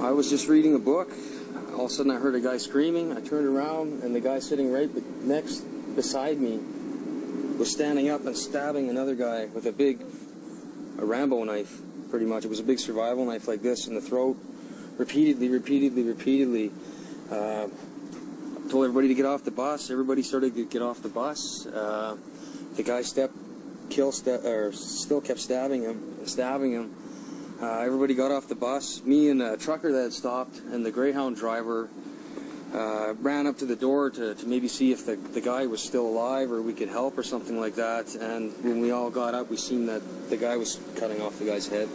I was just reading a book. All of a sudden I heard a guy screaming. I turned around and the guy sitting right next beside me was standing up and stabbing another guy with a Rambo knife, pretty much. It was a big survival knife like this in the throat, repeatedly. Told everybody to get off the bus. Everybody started to get off the bus. The guy still kept stabbing him. Everybody got off the bus. Me and a trucker that had stopped and the Greyhound driver ran up to the door to maybe see if the guy was still alive or we could help or something like that. And when we all got up, we seen that the guy was cutting off the guy's head.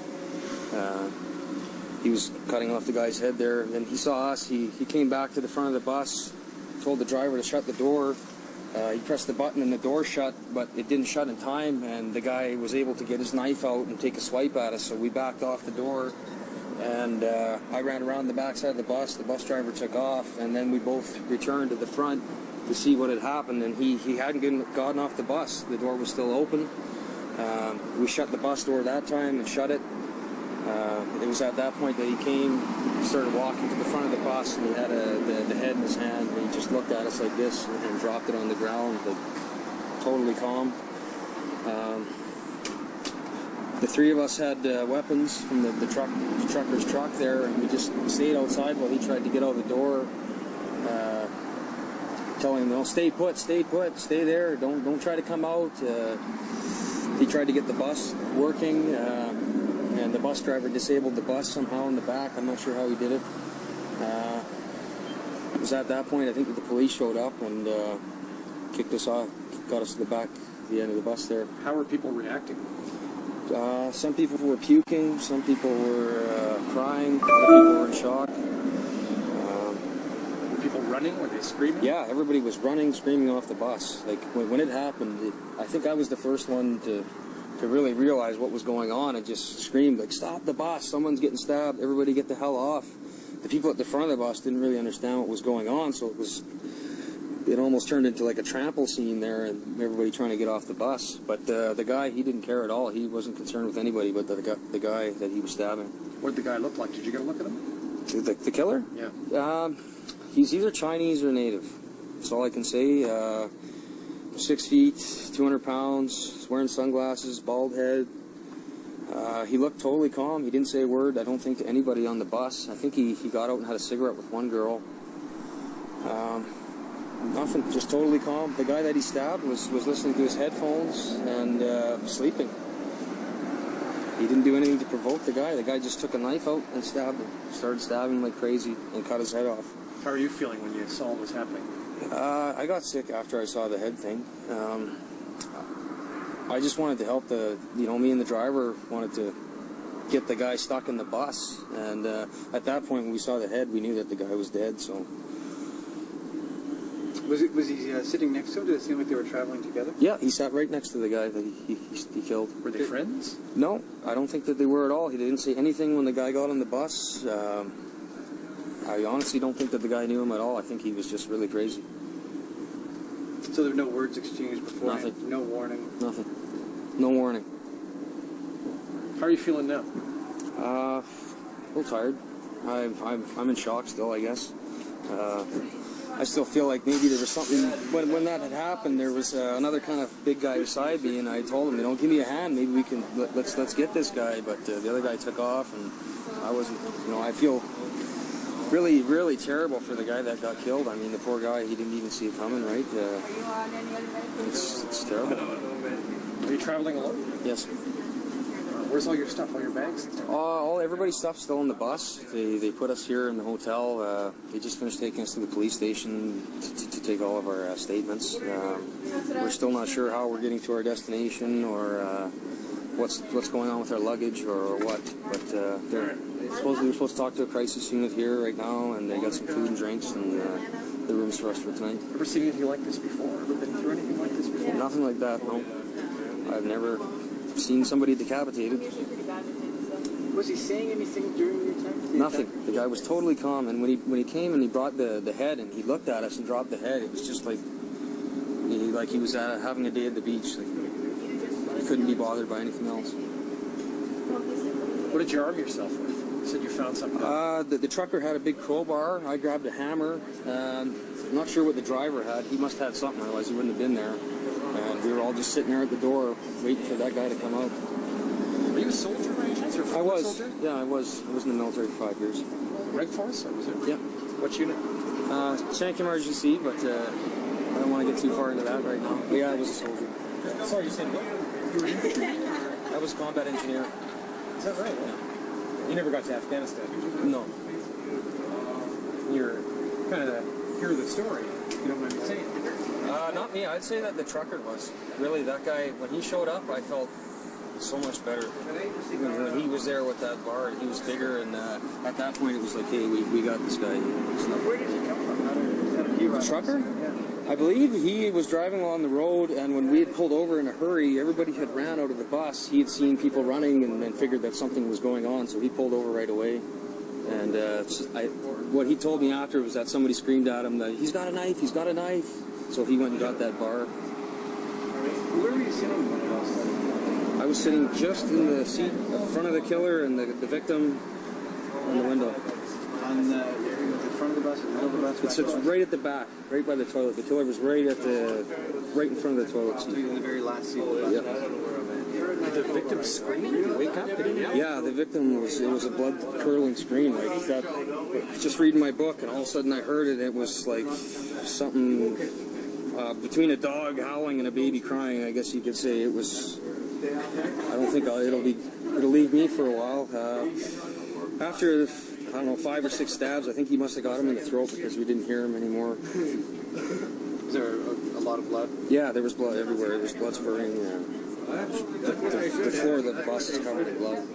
He was cutting off the guy's head there. And he saw us. He came back to the front of the bus, told the driver to shut the door. He pressed the button and the door shut, but it didn't shut in time, and the guy was able to get his knife out and take a swipe at us, so we backed off the door, and I ran around the backside of the bus driver took off, and then we both returned to the front to see what had happened, and he hadn't gotten off the bus. The door was still open. We shut the bus door that time and shut it. It was at that point that he came, started walking to the front of the bus, and he had the head in his hand, and he just looked at us like this and dropped it on the ground, like, totally calm. The three of us had weapons from the trucker's truck there, and we just stayed outside while he tried to get out the door, telling him, "No, stay put, stay there, don't try to come out." He tried to get the bus working. And the bus driver disabled the bus somehow in the back. I'm not sure how he did it. It was at that point, I think, that the police showed up and kicked us off, got us to the back, the end of the bus there. How were people reacting? Some people were puking, some people were crying, other people were in shock. Were people running? Were they screaming? Yeah, everybody was running, screaming off the bus. Like, when it happened, I think I was the first one to really realize what was going on and just screamed, like, "Stop the bus, someone's getting stabbed, everybody get the hell off." The people at the front of the bus didn't really understand what was going on, so it almost turned into like a trample scene there and everybody trying to get off the bus. But the guy, he didn't care at all. He wasn't concerned with anybody but the guy that he was stabbing. What did the guy look like? Did you get a look at him? The killer? Yeah. He's either Chinese or native. That's all I can say. 6 feet, 200 pounds, wearing sunglasses, bald head. He looked totally calm. He didn't say a word, I don't think, to anybody on the bus. I think he got out and had a cigarette with one girl. Nothing, just totally calm. The guy that he stabbed was listening to his headphones and sleeping. He didn't do anything to provoke the guy. The guy just took a knife out and stabbed him. Started stabbing like crazy and cut his head off. How are you feeling when you saw what was happening? I got sick after I saw the head thing. I just wanted to help me and the driver wanted to get the guy stuck in the bus. And at that point, when we saw the head, we knew that the guy was dead, so. Was he sitting next to him? Did it seem like they were traveling together? Yeah, he sat right next to the guy that he killed. Were they friends? No, I don't think that they were at all. He didn't say anything when the guy got on the bus. I honestly don't think that the guy knew him at all. I think he was just really crazy. So there were no words exchanged before? Nothing. No warning? Nothing. No warning. How are you feeling now? A little tired. I'm in shock still, I guess. I still feel like maybe there was something, when that had happened, there was another kind of big guy beside me, and I told him, don't give me a hand, maybe we can, let's get this guy, but the other guy took off, and I wasn't, I feel really, really terrible for the guy that got killed. I mean, the poor guy, he didn't even see it coming, right? It's terrible. Are you traveling alone? Yes. Where's all your stuff, all your bags? Everybody's stuff's still in the bus. They put us here in the hotel. They just finished taking us to the police station to take all of our statements. We're still not sure how we're getting to our destination or what's going on with our luggage or what. But we're supposed to talk to a crisis unit here right now, and they got some food and drinks and the rooms for us for tonight. Ever seen anything like this before? Ever been through anything like this before? Nothing like that, no. I've never seen somebody decapitated. Was he saying anything during your time? Nothing. The guy was totally calm, and when he came and he brought the head and he looked at us and dropped the head, it was just like he was having a day at the beach. Like, he couldn't be bothered by anything else. What did you arm yourself with? You said you found something. The trucker had a big crowbar. I grabbed a hammer. I'm not sure what the driver had. He must have had something, otherwise he wouldn't have been there. And we were all just sitting there at the door waiting for that guy to come out. Were you a soldier by any chance? I was. Soldier? Yeah, I was. I was in the military for 5 years. Reg Force? Or was it? Yeah. What unit? Shank MRGC, but I don't want to get too far into that right now. But yeah, I was a soldier. Sorry, you said what? You were infantry? I was a combat engineer. Is that right? Yeah. You never got to Afghanistan, did you? No. You're kind of the hero of the story, if you don't mind me saying. Not me. I'd say that the trucker was. Really, that guy, when he showed up, I felt so much better. When he was there with that bar, he was bigger, and at that point it was like, hey, we got this guy. Where did he come from? The trucker? I believe he was driving along the road, and when we had pulled over in a hurry, everybody had ran out of the bus. He had seen people running and figured that something was going on, so he pulled over right away. And what he told me after was that somebody screamed at him that he's got a knife, he's got a knife. So he went and got that bar. Where were you sitting when it all started? I was sitting just in the seat in front of the killer and the victim on the window. On the front of the bus, or the middle of the bus? It's right at the back, right by the toilet. The killer was right in front of the toilet So seat. you're in the very last seat of the bus? Yeah. Did the victim scream? Did he wake up? Did he yell? Yeah, the victim was a blood-curdling scream. Like that, just reading my book, and all of a sudden I heard it. It was like something between a dog howling and a baby crying. I guess you could say it was. I don't think it'll leave me for a while. After, I don't know, 5 or 6 stabs, I think he must have got him in the throat because we didn't hear him anymore. Was there a lot of blood? Yeah, there was blood everywhere. There was blood spurting. The floor of the bus is covered in blood.